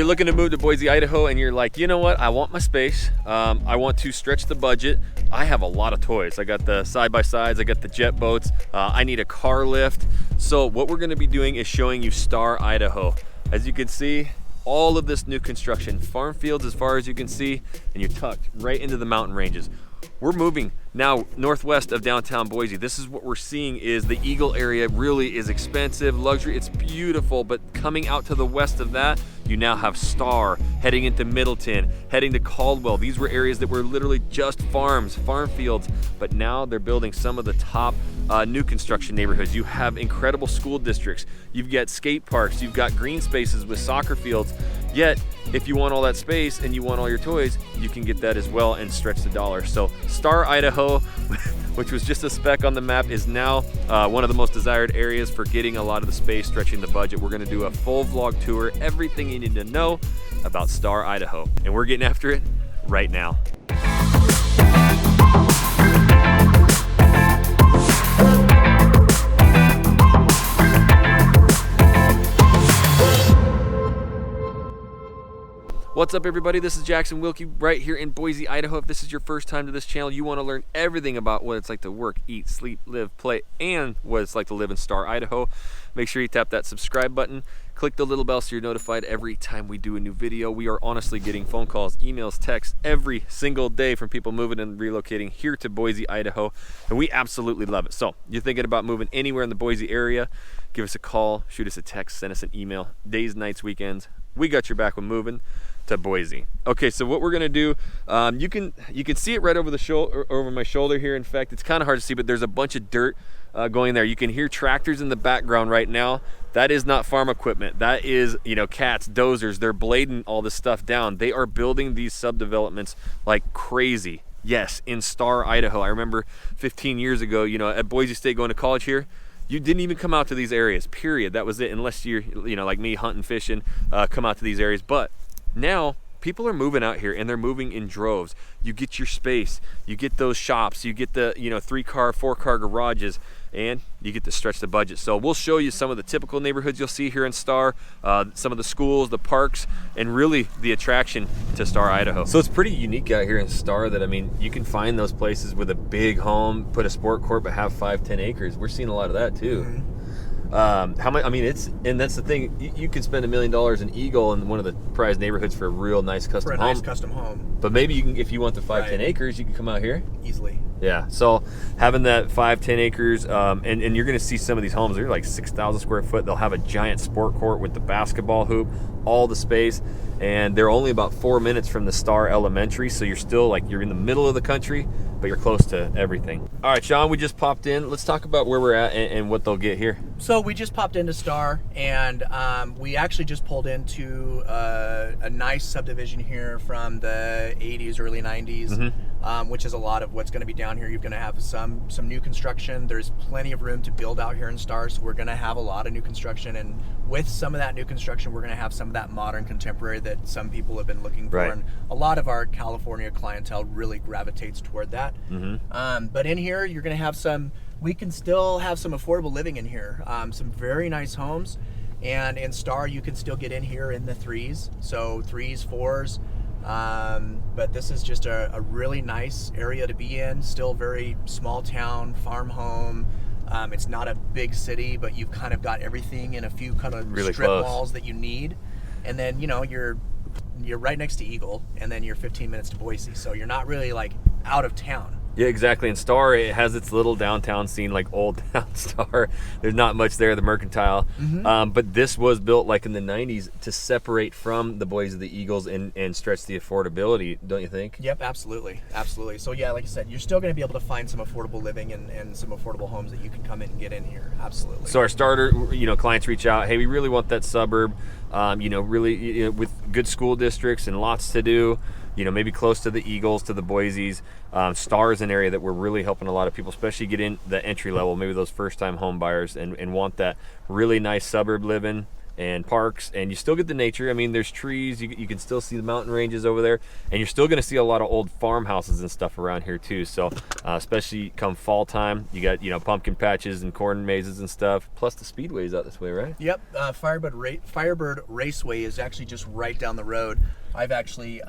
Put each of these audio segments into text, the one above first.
you're looking to move to Boise, Idaho, and you're like, you know what? I want my space. I want to stretch the budget. I have a lot of toys. I got the side-by-sides, I got the jet boats. I need a car lift. So what we're gonna be doing is showing you Star Idaho. As you can see, all of this new construction, farm fields as far as you can see, and you're tucked right into the mountain ranges. We're moving now northwest of downtown Boise. This is what we're seeing is the Eagle area really is expensive, luxury, it's beautiful, but coming out to the west of that, you now have Star, heading into Middleton, heading to Caldwell. These were areas that were literally just farms, farm fields, but now they're building some of the top new construction neighborhoods. You have incredible school districts, you've got skate parks, you've got green spaces with soccer fields, yet if you want all that space and you want all your toys, you can get that as well and stretch the dollar. So Star Idaho, which was just a speck on the map, is now one of the most desired areas for getting a lot of the space, stretching the budget. We're gonna do a full vlog tour, everything you need to know about Star Idaho. And we're getting after it right now. What's up everybody, this is Jackson Wilkie right here in Boise, Idaho. If this is your first time to this channel, you want to learn everything about what it's like to work, eat, sleep, live, play, and what it's like to live in Star Idaho. Make sure you tap that subscribe button, click the little bell so you're notified every time we do a new video. We are honestly getting phone calls, emails, texts every single day from people moving and relocating here to Boise, Idaho, and we absolutely love it. So you're thinking about moving anywhere in the Boise area, give us a call, shoot us a text, send us an email. Days, nights, weekends, we got your back when moving to Boise. Okay, so what we're gonna do, you can see it right over the shoulder, over my shoulder here. In fact, it's kind of hard to see, but there's a bunch of dirt going there. You can hear tractors in the background right now. That is not farm equipment. That is, you know, cats, dozers. They're blading all this stuff down. They are building these subdevelopments like crazy. Yes, in Star, Idaho. I remember 15 years ago, you know, at Boise State going to college here, you didn't even come out to these areas, period. That was it, unless you're, you know, like me, hunting, fishing, come out to these areas. But now people are moving out here and they're moving in droves. You get your space, you get those shops, you get the, you know, 3-car, 4-car garages, and you get to stretch the budget. So we'll show you some of the typical neighborhoods you'll see here in Star, some of the schools, the parks, and really the attraction to Star, Idaho. So it's pretty unique out here in Star that, I mean, you can find those places with a big home, put a sport court, but have 5-10 acres. We're seeing a lot of that too. Mm-hmm. How much? I mean, and that's the thing. You can spend $1 million in Eagle in one of the prized neighborhoods for a real nice custom home. For a nice custom home. But maybe you can, if you want the 5-10 acres, you can come out here easily. Yeah. So having that 5-10 acres, and you're going to see some of these homes. They're like 6,000 square foot. They'll have a giant sport court with the basketball hoop, all the space, and they're only about 4 minutes from the Star Elementary. So you're still like you're in the middle of the country, but you're close to everything. All right, Sean, we just popped in. Let's talk about where we're at and what they'll get here. So we just popped into Star, and we actually just pulled into a nice subdivision here from the 80s, early 90s, mm-hmm. Which is a lot of what's going to be down here. You're going to have some new construction. There's plenty of room to build out here in Star, so we're going to have a lot of new construction. And with some of that new construction, we're going to have some of that modern contemporary that some people have been looking for. Right. And a lot of our California clientele really gravitates toward that. Mm-hmm. But in here, you're going to have we can still have some affordable living in here. Some very nice homes. And in Star, you can still get in here in the 3s. So 3s, 4s. But this is just a really nice area to be in. Still very small town, farm home. It's not a big city, but you've kind of got everything in a few kind of really strip malls that you need. And then, you know, you're right next to Eagle, and then you're 15 minutes to Boise. So you're not really like out of town. Yeah, exactly. In Star, it has its little downtown scene, like old town Star. There's not much there, the Mercantile. Mm-hmm. But this was built like in the 90s to separate from the Boys of the Eagles and stretch the affordability, don't you think? Yep, absolutely. Absolutely. So yeah, like I said, you're still going to be able to find some affordable living and some affordable homes that you can come in and get in here. Absolutely. So our starter, you know, clients reach out, hey, we really want that suburb, you know, really, you know, with good school districts and lots to do. You know, maybe close to the Eagles, to the Boise's. Star is an area that we're really helping a lot of people, especially get in the entry level, maybe those first-time home buyers, and want that really nice suburb living and parks, and you still get the nature. I mean, there's trees, you can still see the mountain ranges over there, and you're still gonna see a lot of old farmhouses and stuff around here too. So especially come fall time, you got, you know, pumpkin patches and corn mazes and stuff, plus the speedways out this way, right? Yep. Firebird Raceway is actually just right down the road. I've actually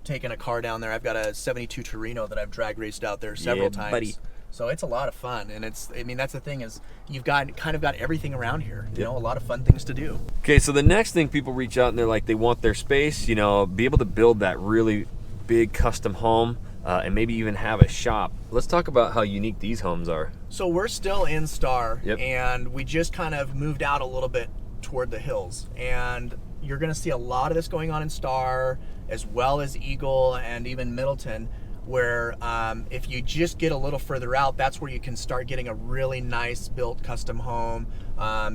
taken a car down there. I've got a 72 Torino that I've drag raced out there several times. Buddy. So it's a lot of fun, and I mean, that's the thing is you've got everything around here. You know, a lot of fun things to do. Okay, so the next thing, people reach out and they're like, they want their space, you know, be able to build that really big custom home, and maybe even have a shop. Let's talk about how unique these homes are. So we're still in Star, Yep. and we just kind of moved out a little bit toward the hills, and you're going to see a lot of this going on in Star, as well as Eagle and even Middleton, where if you just get a little further out, that's where you can start getting a really nice built custom home,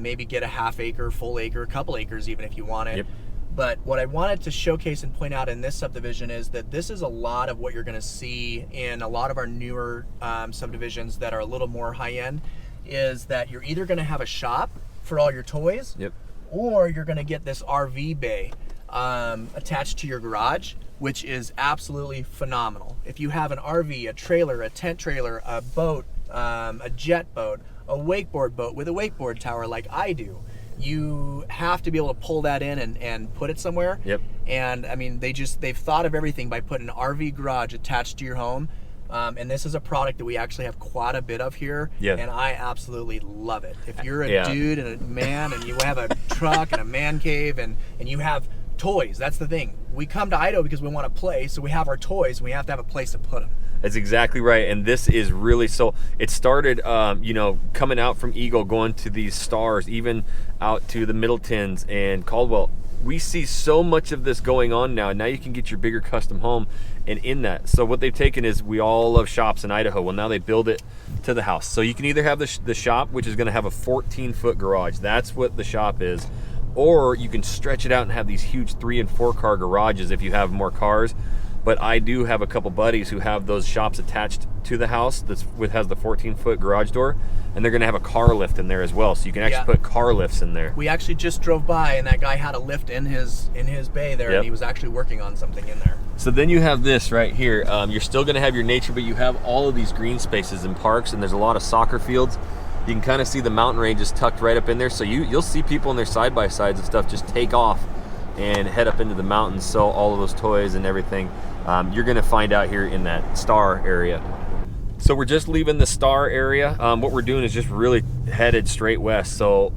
maybe get a half acre, full acre, a couple acres even if you want it. Yep. But what I wanted to showcase and point out in this subdivision is that this is a lot of what you're going to see in a lot of our newer subdivisions that are a little more high end, is that you're either going to have a shop for all your toys, Yep. or you're going to get this RV bay attached to your garage, which is absolutely phenomenal. If you have an RV, a trailer, a tent trailer, a boat, a jet boat, a wakeboard boat with a wakeboard tower like I do, you have to be able to pull that in and put it somewhere. Yep. And I mean, they've thought of everything by putting an RV garage attached to your home. And this is a product that we actually have quite a bit of here, Yeah. and I absolutely love it. If you're a Yeah. dude and a man and you have a truck and a man cave and you have toys, that's the thing. We come to Idaho because we want to play, so we have our toys and we have to have a place to put them. That's exactly right, and this is really, so it started, you know, coming out from Eagle, going to these Stars, even out to the Middletons and Caldwell. We see so much of this going on now. Now you can get your bigger custom home, and in that, so what they've taken is, we all love shops in Idaho. Well, now they build it to the house. So you can either have the shop, which is going to have a 14-foot garage. That's what the shop is. Or you can stretch it out and have these huge 3- and 4-car garages if you have more cars. But I do have a couple buddies who have those shops attached to the house has the 14-foot garage door, and they're going to have a car lift in there as well. So you can actually put car lifts in there. We actually just drove by, and that guy had a lift in his bay there, Yep. and he was actually working on something in there. So then you have this right here. You're still going to have your nature, but you have all of these green spaces and parks, and there's a lot of soccer fields. You can kind of see the mountain ranges tucked right up in there. So you'll see people in their side-by-sides and stuff just take off and head up into the mountains, sell all of those toys and everything. You're going to find out here in that Star area. So we're just leaving the Star area. What we're doing is just really headed straight west. So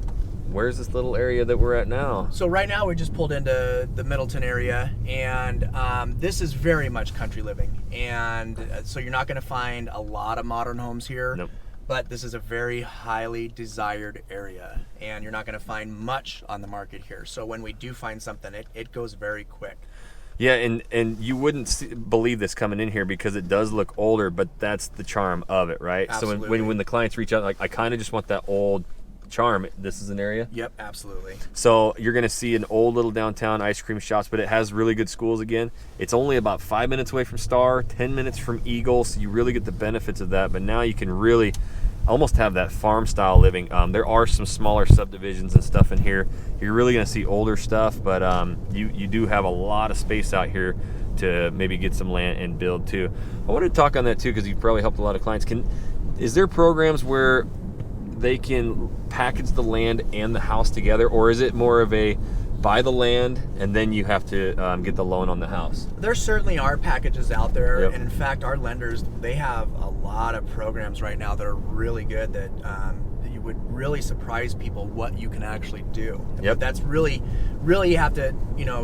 where's this little area that we're at now? So right now we just pulled into the Middleton area, and this is very much country living. And so you're not going to find a lot of modern homes here. Nope. But this is a very highly desired area, and you're not going to find much on the market here. So when we do find something, it goes very quick. Yeah, and you wouldn't believe this coming in here because it does look older, but that's the charm of it, right? Absolutely. So when the clients reach out, like, I kind of just want that old charm. This is an area. Yep, absolutely. So you're going to see an old little downtown ice cream shops, but it has really good schools again. It's only about 5 minutes away from Star, 10 minutes from Eagle, so you really get the benefits of that. But now you can really almost have that farm style living. There are some smaller subdivisions and stuff in here. You're really going to see older stuff, but you do have a lot of space out here to maybe get some land and build too. I wanted to talk on that too because you've probably helped a lot of clients. Is there programs where they can package the land and the house together, or is it more of a buy the land and then you have to get the loan on the house? There certainly are packages out there. Yep. And in fact, our lenders, they have a lot of programs right now that are really good that you would really surprise people what you can actually do. Yep. But that's really you have to,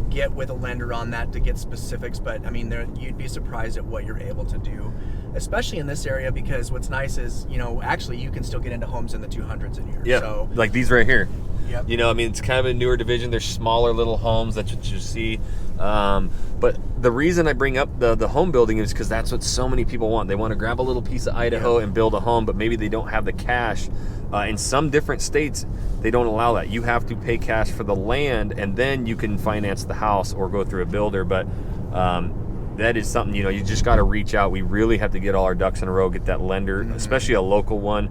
get with a lender on that to get specifics. But I mean, you'd be surprised at what you're able to do, especially in this area, because what's nice is, actually you can still get into homes in the 200s in here. Yeah, So, like these right here. yep. It's kind of a newer division. There's smaller little homes that you see. But the reason I bring up the home building is because that's what so many people want. They want to grab a little piece of Idaho and build a home, but maybe they don't have the cash. In some different states, they don't allow that. You have to pay cash for the land, and then you can finance the house or go through a builder. But that is something, you just got to reach out. We really have to get all our ducks in a row, get that lender, especially a local one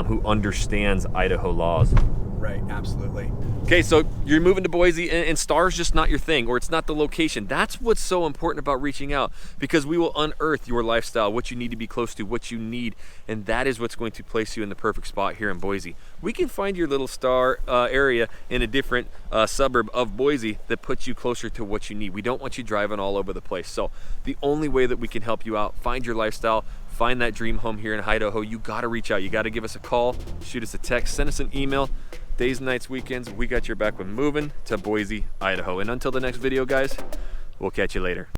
who understands Idaho laws. Right, absolutely. Okay, so you're moving to Boise and Star's just not your thing, or it's not the location. That's what's so important about reaching out, because we will unearth your lifestyle, what you need to be close to, what you need, and that is what's going to place you in the perfect spot here in Boise. We can find your little Star area in a different suburb of Boise that puts you closer to what you need. We don't want you driving all over the place. So the only way that we can help you out, find your lifestyle, find that dream home here in Idaho, you gotta reach out. You gotta give us a call, shoot us a text, send us an email. Days, nights, weekends, we got your back when moving to Boise, Idaho. And until the next video, guys, we'll catch you later.